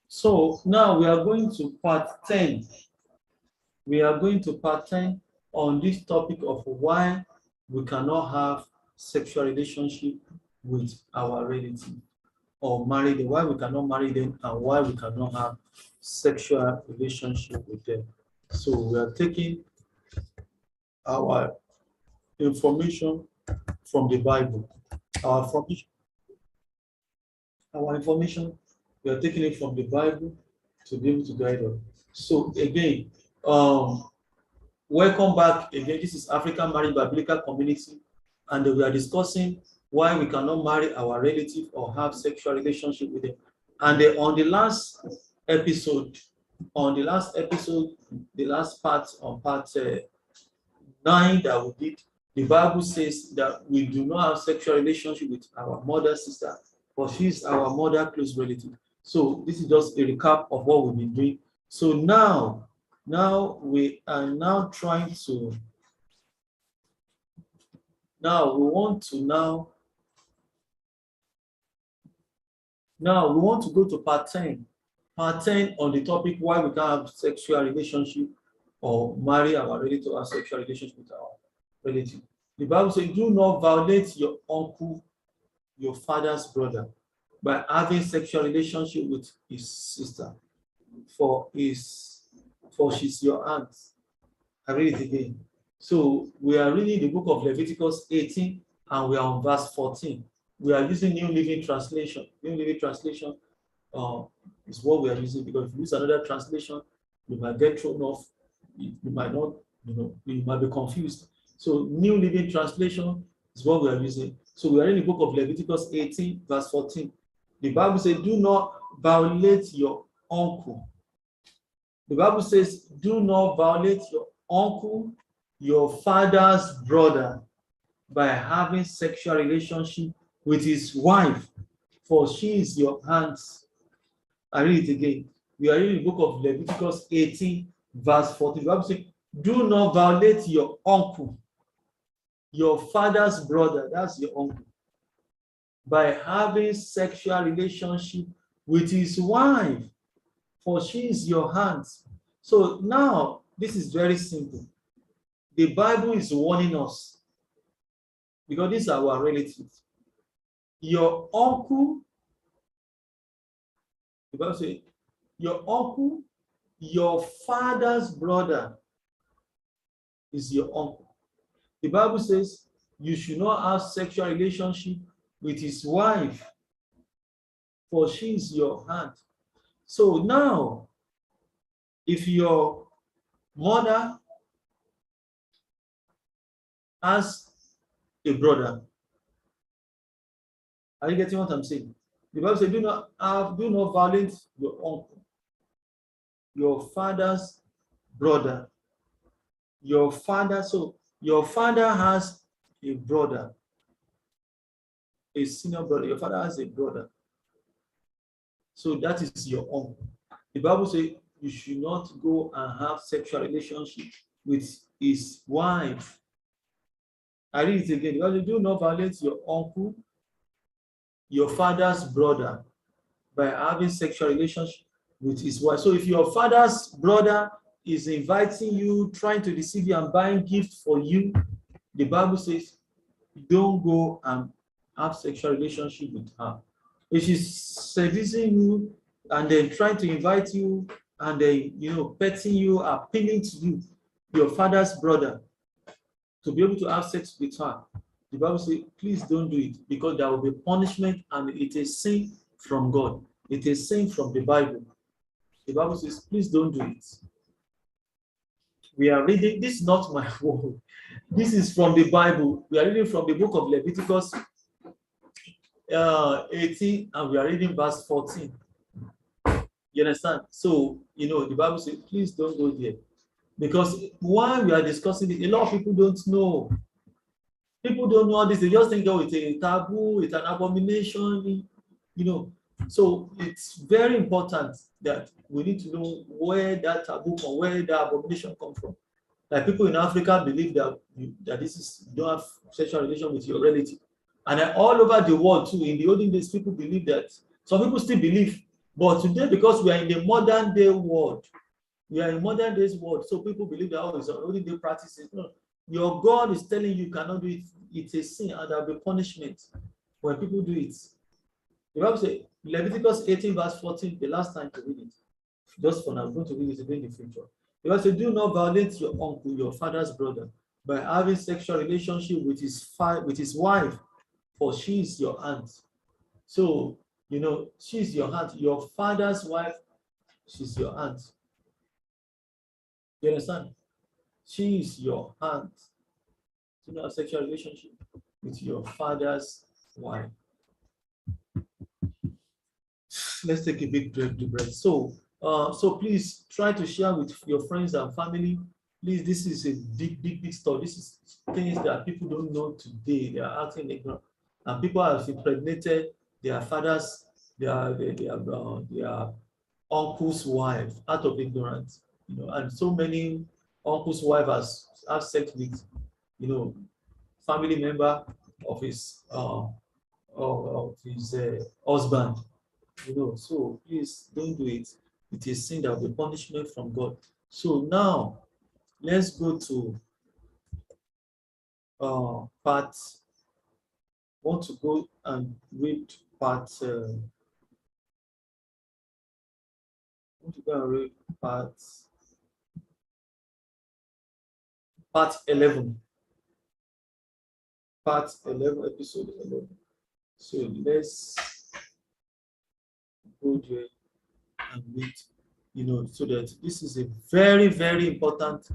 So now we are going to part 10. We are going to part 10 on this topic of why we cannot have sexual relationship with our relative or marry them, why we cannot marry them, and why we cannot have sexual relationship with them. So we are taking our information from the Bible. Our information, we are taking it from the Bible to be able to guide us. So again, welcome back again. This is African Marriage Biblical Community, and we are discussing why we cannot marry our relative or have sexual relationship with them. And on the last episode, the last part on part 9 that we did, the Bible says that we do not have sexual relationship with our mother sister, but she's our mother close relative. So this is just a recap of what we've been doing. So now we are now trying to we want to go to part 10 on the topic why we can't have sexual relationship or marry our relative or have sexual relationship with our relative. The Bible says, do not violate your uncle, your father's brother, by having sexual relationship with his sister, for she's your aunt. I read it again. So we are reading the book of Leviticus 18, and we are on verse 14. We are using New Living Translation. New Living Translation is what we are using, because if you use another translation, you might get thrown off. You might not, you might be confused. So New Living Translation is what we are using. So we are in the book of Leviticus 18, verse 14. The Bible says, do not violate your uncle. The Bible says, do not violate your uncle, your father's brother, by having sexual relationship with his wife, for she is your aunt. I read it again. We are in the book of Leviticus 18, verse 14. The Bible says, do not violate your uncle, your father's brother, that's your uncle, by having sexual relationship with his wife, for she is your aunt. So now, this is very simple. The Bible is warning us, because these are our relatives. Your uncle, the Bible says, your uncle, your father's brother is your uncle. The Bible says you should not have sexual relationship with his wife, for she is your aunt. So now, if your mother has a brother, are you getting what I'm saying? The Bible says, do not violate your uncle, your father's brother, your father. So your father has a brother, a senior brother. Your father has a brother. So that is your uncle. The Bible says you should not go and have sexual relationship with his wife. I read it again. The Bible says, do not violate your uncle, your father's brother, by having sexual relationship with his wife. So if your father's brother is inviting you, trying to deceive you and buying gifts for you, the Bible says don't go and have sexual relationship with her. If she's servicing you and then trying to invite you and then petting you, appealing to you, your father's brother, to be able to have sex with her, the Bible says please don't do it, because there will be punishment, and it is sin from God. It is sin from the Bible. The Bible says please don't do it. We are reading, this is not my word. This is from the Bible. We are reading from the book of Leviticus 18, and we are reading verse 14. You understand? So, the Bible says, please don't go there. Because while we are discussing it, a lot of people don't know. People don't know this. They just think, it's a taboo, it's an abomination, So it's very important that we need to know where that taboo or where that abomination comes from. Like people in Africa believe that this is, you don't have sexual relation with your relative. And all over the world too, in the olden days, people believe that. Some people still believe But today, because we are in the modern day world, we are in modern days world, so people believe that, oh, it's only day practices. No, your God is telling you cannot do it. It's a sin, and there will be punishment when people do it. The Bible says, Leviticus 18, verse 14, the last time to read it. Just for now, I'm going to read it again in the future. The Bible says, do not violate your uncle, your father's brother, by having sexual relationship with his wife, for she is your aunt. So, she's your aunt. Your father's wife, she's your aunt. You understand? She is your aunt. Do not have sexual relationship with your father's wife. Let's take a big breath. So please try to share with your friends and family. Please, this is a big story. This is things that people don't know today. They are acting ignorant, and people have impregnated their fathers, their uncle's wife out of ignorance. And so many uncle's wives have sex with, family member of his husband. So please don't do it. It is sin that will be punishment from God. So now let's go to part. Want to go and read part. Want to go and read part 11. Part 11, episode 11. So let's go there and read. So that this is a very, very important